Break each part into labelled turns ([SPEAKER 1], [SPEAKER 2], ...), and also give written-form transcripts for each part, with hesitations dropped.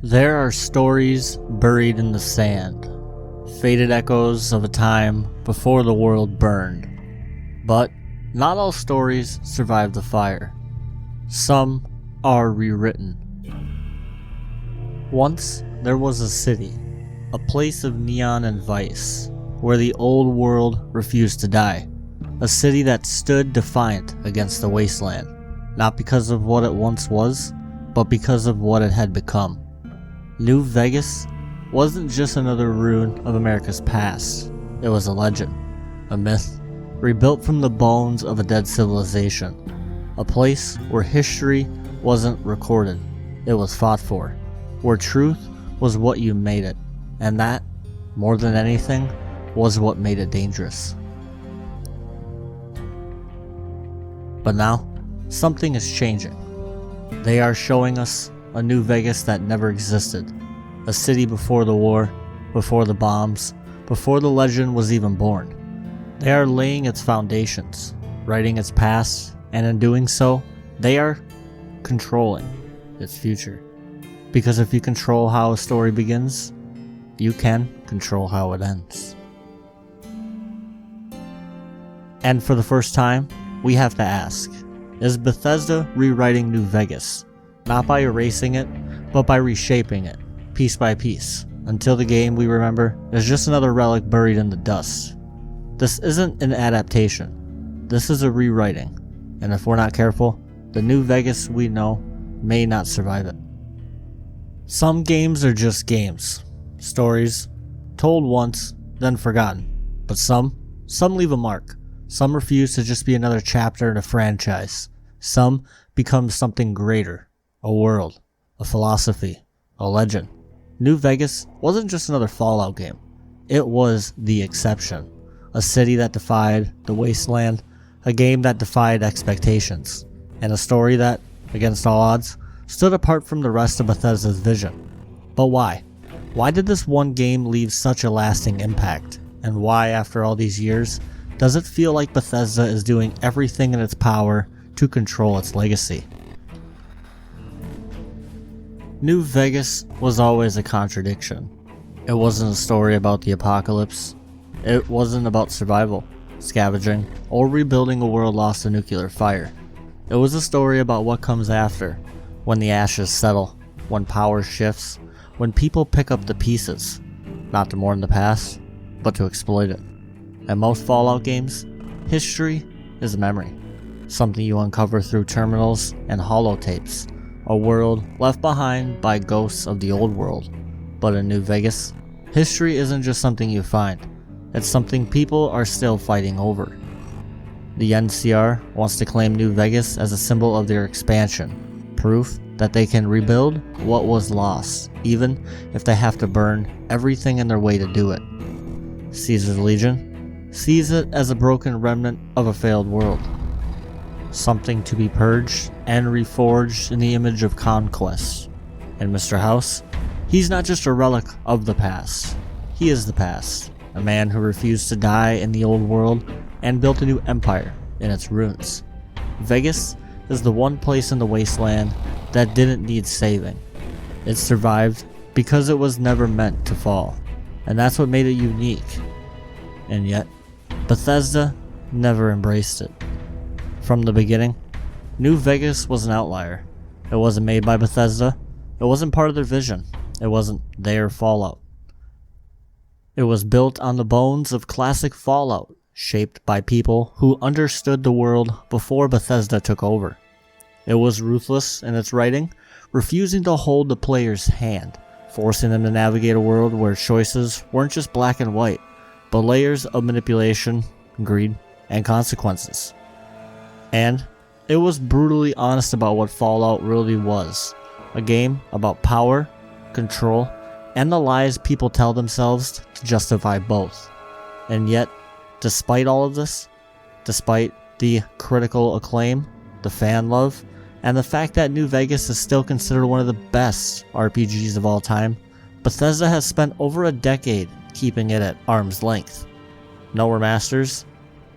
[SPEAKER 1] There are stories buried in the sand, faded echoes of a time before the world burned. But not all stories survive the fire. Some are rewritten. Once there was a city, a place of neon and vice, where the old world refused to die. A city that stood defiant against the wasteland, not because of what it once was, but because of what it had become. New Vegas wasn't just another ruin of America's past. It was a legend, a myth, rebuilt from the bones of a dead civilization. A place where history wasn't recorded, it was fought for. Where truth was what you made it, and that, more than anything, was what made it dangerous. But now, something is changing. They are showing us a New Vegas that never existed. A city before the war, before the bombs, before the legend was even born. They are laying its foundations, writing its past, and in doing so, they are controlling its future. Because if you control how a story begins, you can control how it ends. And for the first time, we have to ask, is Bethesda rewriting New Vegas? Not by erasing it, but by reshaping it, piece by piece, until the game we remember is just another relic buried in the dust. This isn't an adaptation. This is a rewriting. And if we're not careful, the New Vegas we know may not survive it. Some games are just games. Stories, told once, then forgotten. But some leave a mark. Some refuse to just be another chapter in a franchise. Some become something greater. A world, a philosophy, a legend. New Vegas wasn't just another Fallout game. It was the exception. A city that defied the wasteland, a game that defied expectations, and a story that, against all odds, stood apart from the rest of Bethesda's vision. But why? Why did this one game leave such a lasting impact? And why, after all these years, does it feel like Bethesda is doing everything in its power to control its legacy? New Vegas was always a contradiction. It wasn't a story about the apocalypse. It wasn't about survival, scavenging, or rebuilding a world lost to nuclear fire. It was a story about what comes after, when the ashes settle, when power shifts, when people pick up the pieces, not to mourn the past, but to exploit it. In most Fallout games, history is memory, something you uncover through terminals and holotapes, a world left behind by ghosts of the old world. But in New Vegas, history isn't just something you find, it's something people are still fighting over. The NCR wants to claim New Vegas as a symbol of their expansion, proof that they can rebuild what was lost, even if they have to burn everything in their way to do it. Caesar's Legion sees it as a broken remnant of a failed world, something to be purged and reforged in the image of conquest. And Mr. House, he's not just a relic of the past, he is the past, a man who refused to die in the old world and built a new empire in its ruins. Vegas is the one place in the wasteland that didn't need saving. It survived because it was never meant to fall, and that's what made it unique. And yet, Bethesda never embraced it. From the beginning, New Vegas was an outlier. It wasn't made by Bethesda. It wasn't part of their vision. It wasn't their Fallout. It was built on the bones of classic Fallout, shaped by people who understood the world before Bethesda took over. It was ruthless in its writing, refusing to hold the player's hand, forcing them to navigate a world where choices weren't just black and white, but layers of manipulation, greed, and consequences. And it was brutally honest about what Fallout really was, a game about power, control, and the lies people tell themselves to justify both. And yet, despite all of this, despite the critical acclaim, the fan love, and the fact that New Vegas is still considered one of the best RPGs of all time, Bethesda has spent over a decade keeping it at arm's length. No remasters,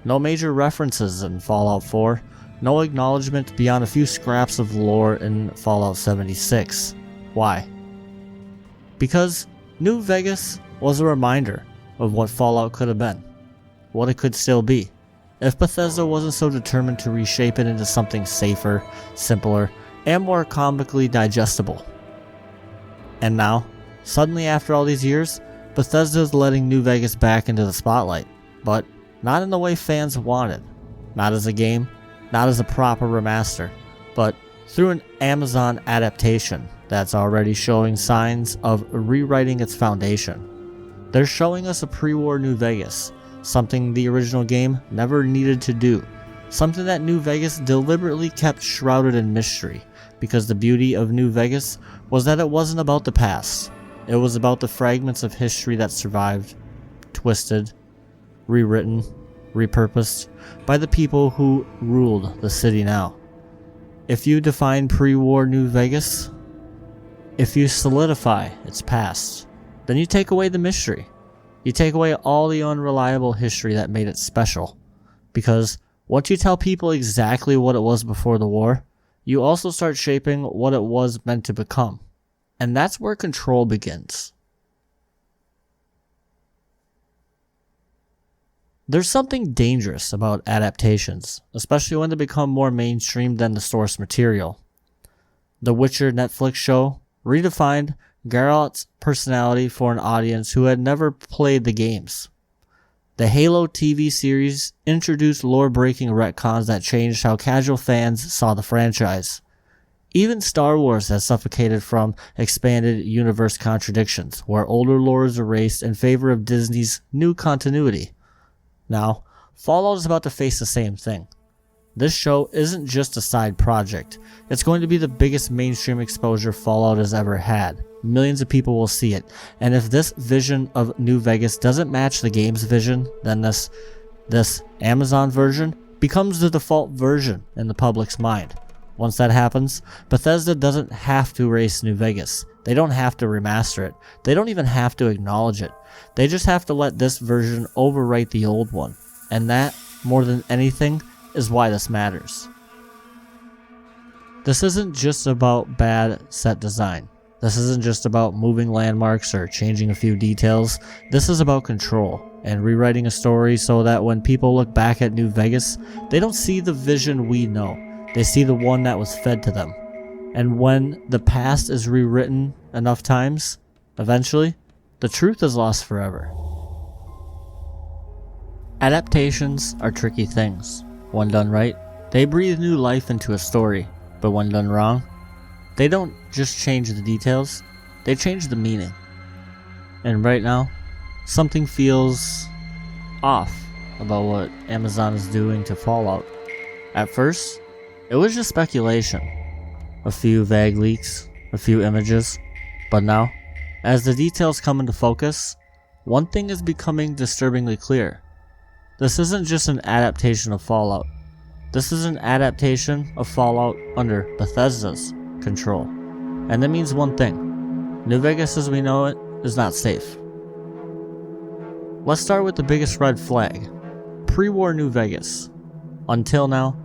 [SPEAKER 1] no major references in Fallout 4, no acknowledgement beyond a few scraps of lore in Fallout 76. Why? Because New Vegas was a reminder of what Fallout could have been, what it could still be, if Bethesda wasn't so determined to reshape it into something safer, simpler, and more comically digestible. And now, suddenly after all these years, Bethesda is letting New Vegas back into the spotlight, but not in the way fans wanted. Not as a game, not as a proper remaster, but through an Amazon adaptation that's already showing signs of rewriting its foundation. They're showing us a pre-war New Vegas, something the original game never needed to do, something that New Vegas deliberately kept shrouded in mystery, because the beauty of New Vegas was that it wasn't about the past. It was about the fragments of history that survived, twisted, rewritten, repurposed by the people who ruled the city now. If you define pre-war New Vegas, if you solidify its past, then you take away the mystery. You take away all the unreliable history that made it special. Because once you tell people exactly what it was before the war, you also start shaping what it was meant to become. And that's where control begins. There's something dangerous about adaptations, especially when they become more mainstream than the source material. The Witcher Netflix show redefined Geralt's personality for an audience who had never played the games. The Halo TV series introduced lore-breaking retcons that changed how casual fans saw the franchise. Even Star Wars has suffocated from expanded universe contradictions, where older lore is erased in favor of Disney's new continuity. Now, Fallout is about to face the same thing. This show isn't just a side project. It's going to be the biggest mainstream exposure Fallout has ever had. Millions of people will see it, and if this vision of New Vegas doesn't match the game's vision, then this Amazon version becomes the default version in the public's mind. Once that happens, Bethesda doesn't have to erase New Vegas. They don't have to remaster it. They don't even have to acknowledge it. They just have to let this version overwrite the old one. And that, more than anything, is why this matters. This isn't just about bad set design. This isn't just about moving landmarks or changing a few details. This is about control and rewriting a story so that when people look back at New Vegas, they don't see the vision we know. They see the one that was fed to them. And when the past is rewritten enough times, eventually, the truth is lost forever. Adaptations are tricky things. When done right, they breathe new life into a story. But when done wrong, they don't just change the details, they change the meaning. And right now, something feels off about what Amazon is doing to Fallout. At first, it was just speculation. A few vague leaks, a few images. But now, as the details come into focus, one thing is becoming disturbingly clear. This isn't just an adaptation of Fallout. This is an adaptation of Fallout under Bethesda's control. And that means one thing. New Vegas as we know it is not safe. Let's start with the biggest red flag. Pre-war New Vegas. Until now,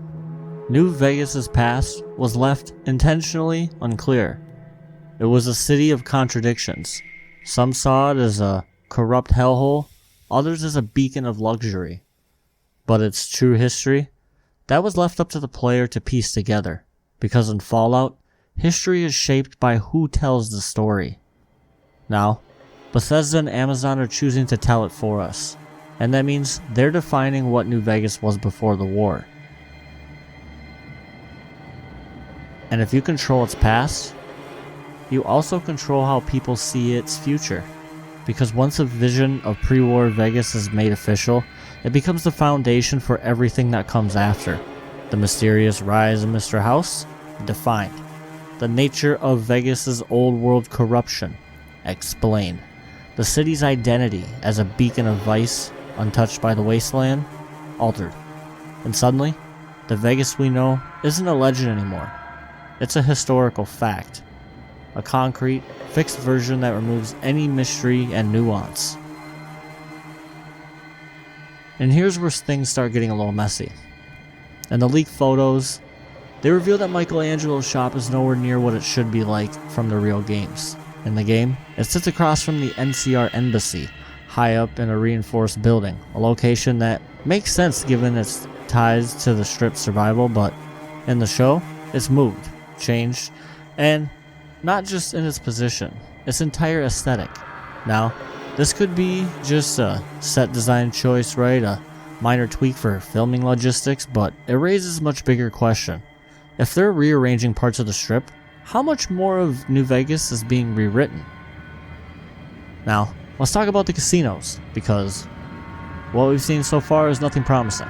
[SPEAKER 1] New Vegas's past was left intentionally unclear. It was a city of contradictions. Some saw it as a corrupt hellhole, others as a beacon of luxury. But its true history, that was left up to the player to piece together. Because in Fallout, history is shaped by who tells the story. Now, Bethesda and Amazon are choosing to tell it for us. And that means they're defining what New Vegas was before the war. And if you control its past, you also control how people see its future. Because once a vision of pre-war Vegas is made official, it becomes the foundation for everything that comes after. The mysterious rise of Mr. House? Defined. The nature of Vegas's old world corruption? Explained. The city's identity as a beacon of vice, untouched by the wasteland? Altered. And suddenly, the Vegas we know isn't a legend anymore. It's a historical fact. A concrete, fixed version that removes any mystery and nuance. And here's where things start getting a little messy. In the leaked photos, they reveal that Michael Angelo's shop is nowhere near what it should be like from the real games. In the game, it sits across from the NCR Embassy, high up in a reinforced building, a location that makes sense given its ties to the strip's survival, but in the show, it's moved, changed, and not just in its position, its entire aesthetic. Now, this could be just a set design choice, right? A minor tweak for filming logistics, but it raises a much bigger question. If they're rearranging parts of the strip, how much more of New Vegas is being rewritten? Now, let's talk about the casinos, because what we've seen so far is nothing promising.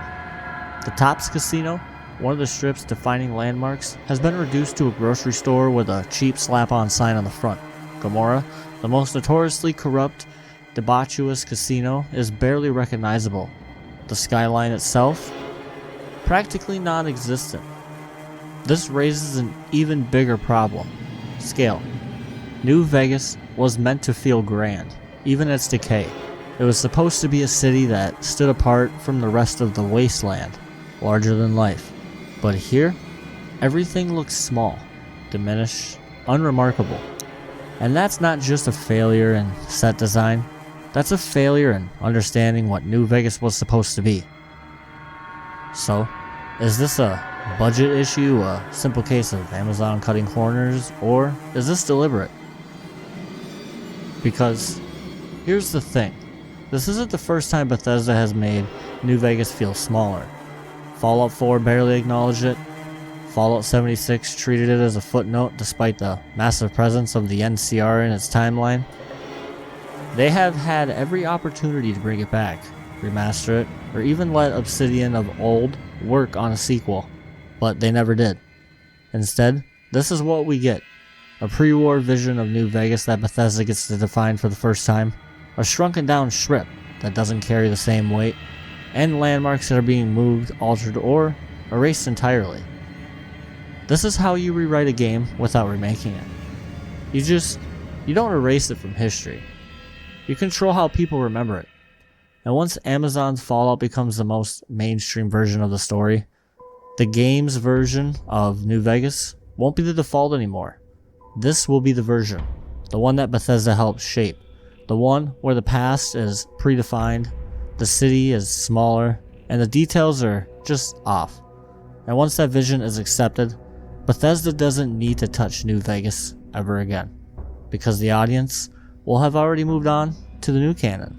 [SPEAKER 1] The Tops Casino, one of the strip's defining landmarks, has been reduced to a grocery store with a cheap slap-on sign on the front. Gomorrah, the most notoriously corrupt, debaucherous casino, is barely recognizable. The skyline itself, practically non-existent. This raises an even bigger problem: scale. New Vegas was meant to feel grand, even its decay. It was supposed to be a city that stood apart from the rest of the wasteland, larger than life. But here, everything looks small, diminished, unremarkable. And that's not just a failure in set design, that's a failure in understanding what New Vegas was supposed to be. So, is this a budget issue, a simple case of Amazon cutting corners, or is this deliberate? Because here's the thing, this isn't the first time Bethesda has made New Vegas feel smaller. Fallout 4 barely acknowledged it. Fallout 76 treated it as a footnote despite the massive presence of the NCR in its timeline. They have had every opportunity to bring it back, remaster it, or even let Obsidian of old work on a sequel, but they never did. Instead, this is what we get: a pre-war vision of New Vegas that Bethesda gets to define for the first time, a shrunken down strip that doesn't carry the same weight, and landmarks that are being moved, altered, or erased entirely. This is how you rewrite a game without remaking it. You don't erase it from history. You control how people remember it. And once Amazon's Fallout becomes the most mainstream version of the story, the game's version of New Vegas won't be the default anymore. This will be the version, the one that Bethesda helped shape, the one where the past is predefined, the city is smaller, and the details are just off. And once that vision is accepted, Bethesda doesn't need to touch New Vegas ever again, because the audience will have already moved on to the new canon.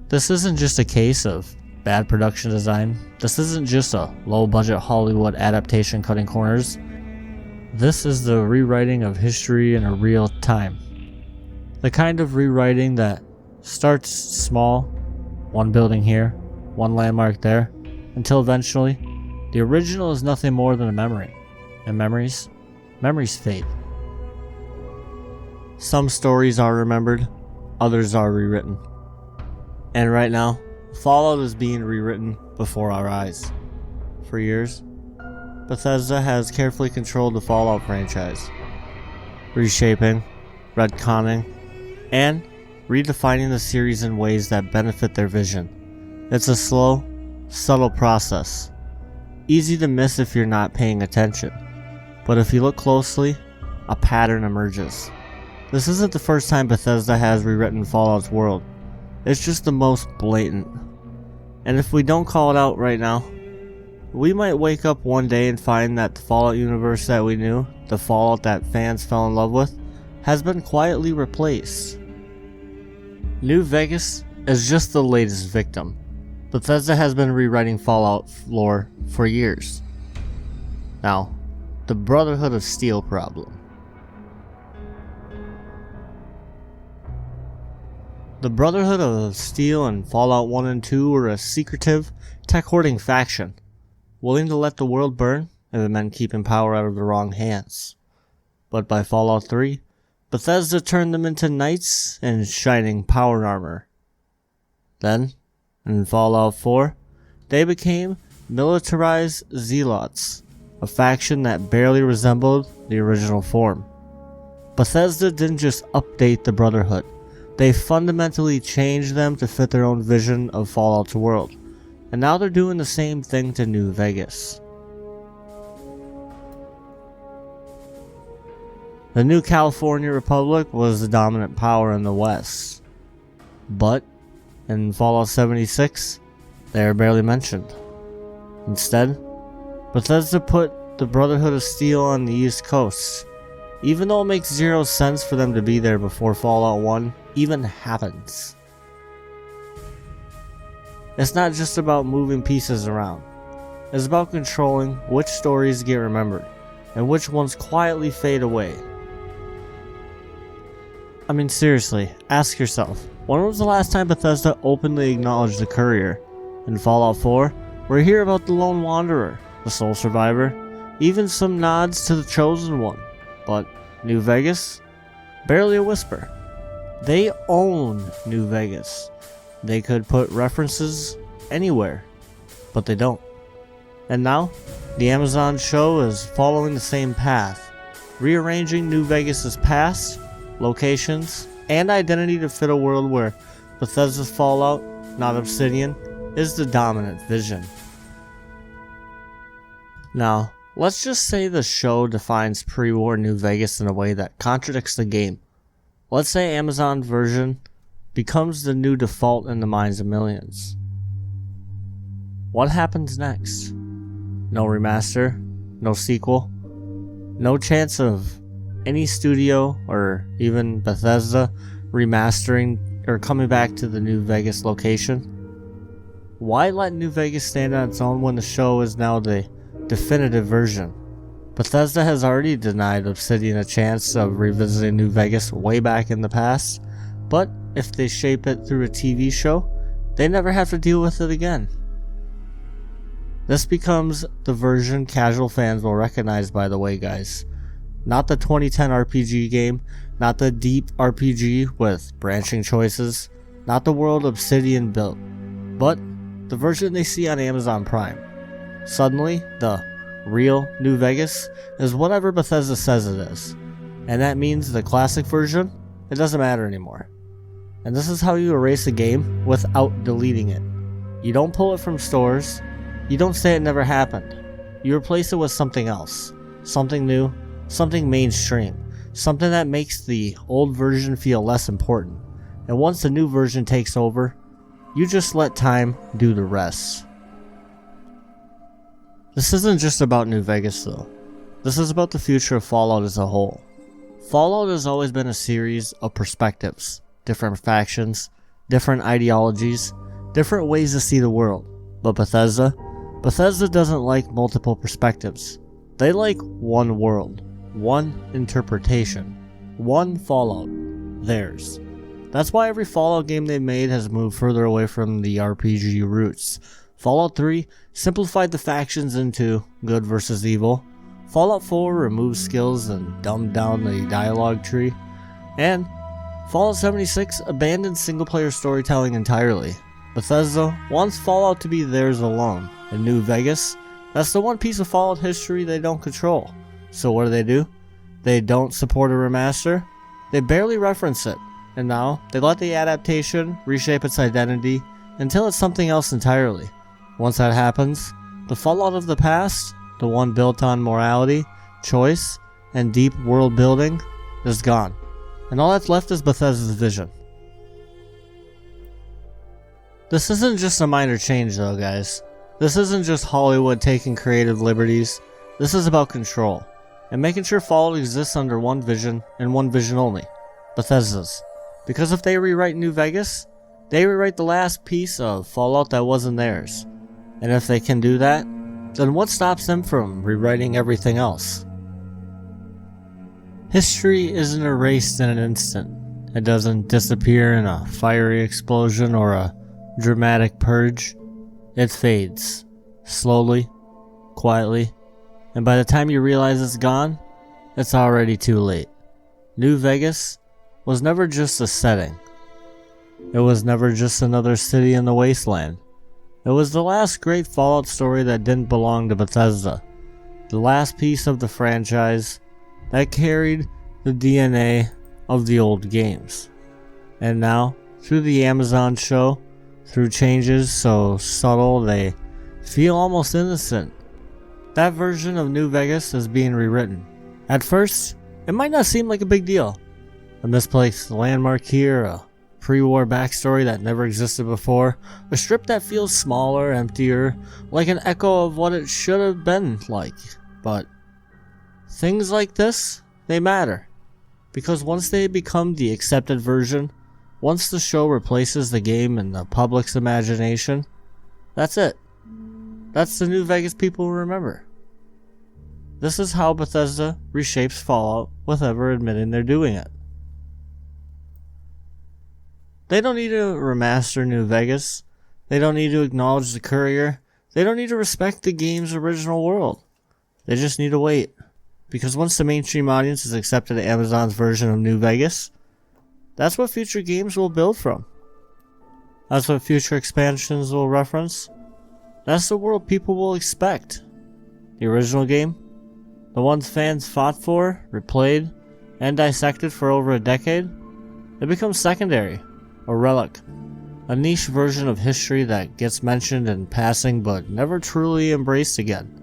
[SPEAKER 1] This isn't just a case of bad production design. This isn't just a low-budget Hollywood adaptation cutting corners. This is the rewriting of history in a real time. The kind of rewriting that starts small, one building here, one landmark there, until eventually, the original is nothing more than a memory. And memories fade. Some stories are remembered, others are rewritten. And right now, Fallout is being rewritten before our eyes. For years, Bethesda has carefully controlled the Fallout franchise, reshaping, retconning, and redefining the series in ways that benefit their vision. It's a slow, subtle process, easy to miss if you're not paying attention, but if you look closely, a pattern emerges. This isn't the first time Bethesda has rewritten Fallout's world, it's just the most blatant. And if we don't call it out right now, we might wake up one day and find that the Fallout universe that we knew, the Fallout that fans fell in love with, has been quietly replaced. New Vegas is just the latest victim. Bethesda has been rewriting Fallout lore for years. Now, the Brotherhood of Steel problem. The Brotherhood of Steel in Fallout 1 and 2 were a secretive, tech-hoarding faction, willing to let the world burn if it meant keeping power out of the wrong hands. But by Fallout 3, Bethesda turned them into knights in shining power armor. Then, in Fallout 4, they became militarized zealots, a faction that barely resembled the original form. Bethesda didn't just update the Brotherhood, they fundamentally changed them to fit their own vision of Fallout's world, and now they're doing the same thing to New Vegas. The new California Republic was the dominant power in the West. But in Fallout 76, they are barely mentioned. Instead, Bethesda put the Brotherhood of Steel on the East Coast, even though it makes zero sense for them to be there before Fallout 1 even happens. It's not just about moving pieces around. It's about controlling which stories get remembered, and which ones quietly fade away. I mean, seriously, ask yourself, when was the last time Bethesda openly acknowledged the Courier? In Fallout 4, we hear about the Lone Wanderer, the Sole Survivor, even some nods to the Chosen One. But New Vegas? Barely a whisper. They own New Vegas. They could put references anywhere, but they don't. And now, the Amazon show is following the same path, rearranging New Vegas' past, locations, and identity to fit a world where Bethesda's Fallout, not Obsidian, is the dominant vision. Now, let's just say the show defines pre-war New Vegas in a way that contradicts the game. Let's say Amazon's version becomes the new default in the minds of millions. What happens next? No remaster, no sequel, no chance of any studio or even Bethesda remastering or coming back to the New Vegas location. Why let New Vegas stand on its own when the show is now the definitive version? Bethesda has already denied Obsidian a chance of revisiting New Vegas way back in the past, but if they shape it through a TV show, they never have to deal with it again. This becomes the version casual fans will recognize, by the way, guys. Not the 2010 RPG game, not the deep RPG with branching choices, not the world Obsidian built, but the version they see on Amazon Prime. Suddenly, the real New Vegas is whatever Bethesda says it is, and that means the classic version, it doesn't matter anymore. And this is how you erase a game without deleting it. You don't pull it from stores, you don't say it never happened. You replace it with something else, something new, something mainstream, something that makes the old version feel less important. And once the new version takes over, you just let time do the rest. This isn't just about New Vegas though. This is about the future of Fallout as a whole. Fallout has always been a series of perspectives, different factions, different ideologies, different ways to see the world. But Bethesda doesn't like multiple perspectives. They like one world, one interpretation, one Fallout, theirs. That's why every Fallout game they've made has moved further away from the RPG roots. Fallout 3 simplified the factions into good versus evil. Fallout 4 removed skills and dumbed down the dialogue tree. And Fallout 76 abandoned single-player storytelling entirely. Bethesda wants Fallout to be theirs alone. In New Vegas, that's the one piece of Fallout history they don't control. So what do? They don't support a remaster? They barely reference it. And now, they let the adaptation reshape its identity until it's something else entirely. Once that happens, the Fallout of the past, the one built on morality, choice, and deep world building, is gone. And all that's left is Bethesda's vision. This isn't just a minor change though, guys. This isn't just Hollywood taking creative liberties. This is about control, and making sure Fallout exists under one vision and one vision only, Bethesda's. Because if they rewrite New Vegas, they rewrite the last piece of Fallout that wasn't theirs. And if they can do that, then what stops them from rewriting everything else? History isn't erased in an instant. It doesn't disappear in a fiery explosion or a dramatic purge. It fades, slowly, quietly, and by the time you realize it's gone, it's already too late. New Vegas was never just a setting. It was never just another city in the wasteland. It was the last great Fallout story that didn't belong to Bethesda. The last piece of the franchise that carried the DNA of the old games. And now, through the Amazon show, through changes so subtle they feel almost innocent, that version of New Vegas is being rewritten. At first, It might not seem like a big deal. A misplaced landmark here, a pre-war backstory that never existed before, a strip that feels smaller, emptier, like an echo of what it should have been like. But things like this, they matter. Because once they become the accepted version, once the show replaces the game in the public's imagination, that's it. That's the New Vegas people remember. This is how Bethesda reshapes Fallout without ever admitting they're doing it. They don't need to remaster New Vegas. They don't need to acknowledge the Courier. They don't need to respect the game's original world. They just need to wait. Because once the mainstream audience has accepted Amazon's version of New Vegas, that's what future games will build from. That's what future expansions will reference. That's the world people will expect. The original game, the ones fans fought for, replayed, and dissected for over a decade, it becomes secondary, a relic, a niche version of history that gets mentioned in passing but never truly embraced again.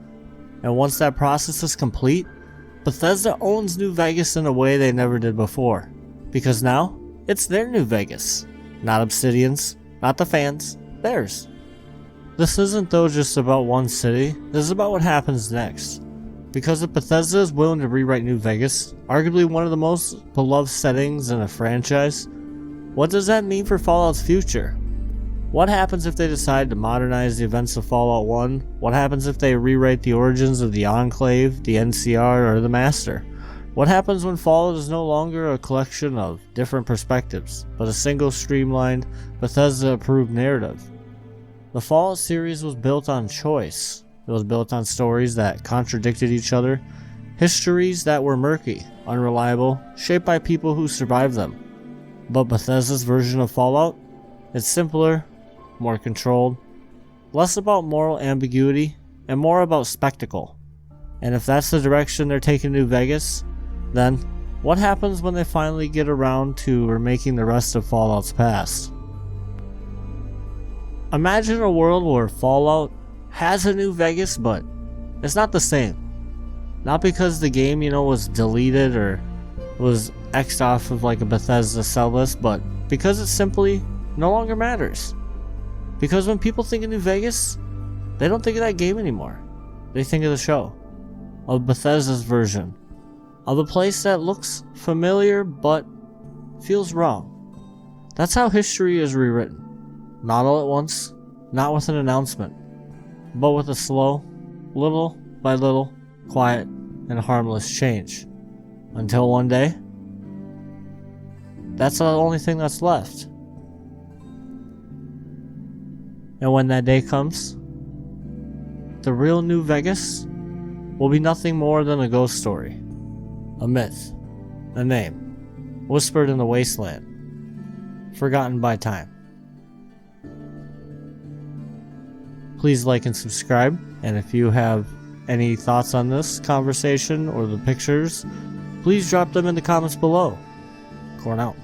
[SPEAKER 1] And once that process is complete, Bethesda owns New Vegas in a way they never did before. Because now, it's their New Vegas. Not Obsidian's, not the fans, theirs. This isn't though just about one city, this is about what happens next. Because if Bethesda is willing to rewrite New Vegas, arguably one of the most beloved settings in a franchise, what does that mean for Fallout's future? What happens if they decide to modernize the events of Fallout 1? What happens if they rewrite the origins of the Enclave, the NCR, or the Master? What happens when Fallout is no longer a collection of different perspectives, but a single streamlined, Bethesda-approved narrative? The Fallout series was built on choice. It was built on stories that contradicted each other, histories that were murky, unreliable, shaped by people who survived them. But Bethesda's version of Fallout? It's simpler, more controlled, less about moral ambiguity, and more about spectacle. And if that's the direction they're taking New Vegas, then what happens when they finally get around to remaking the rest of Fallout's past? Imagine a world where Fallout has a New Vegas, but it's not the same. Not because the game, was deleted or was X'd off of like a Bethesda sell list, but because it simply no longer matters. Because when people think of New Vegas, they don't think of that game anymore. They think of the show, of Bethesda's version, of a place that looks familiar but feels wrong. That's how history is rewritten. Not all at once, not with an announcement, but with a slow, little by little, quiet, and harmless change. Until one day, that's the only thing that's left. And when that day comes, the real New Vegas will be nothing more than a ghost story, a myth, a name, whispered in the wasteland, forgotten by time. Please like and subscribe, and if you have any thoughts on this conversation or the pictures, please drop them in the comments below. Corn out.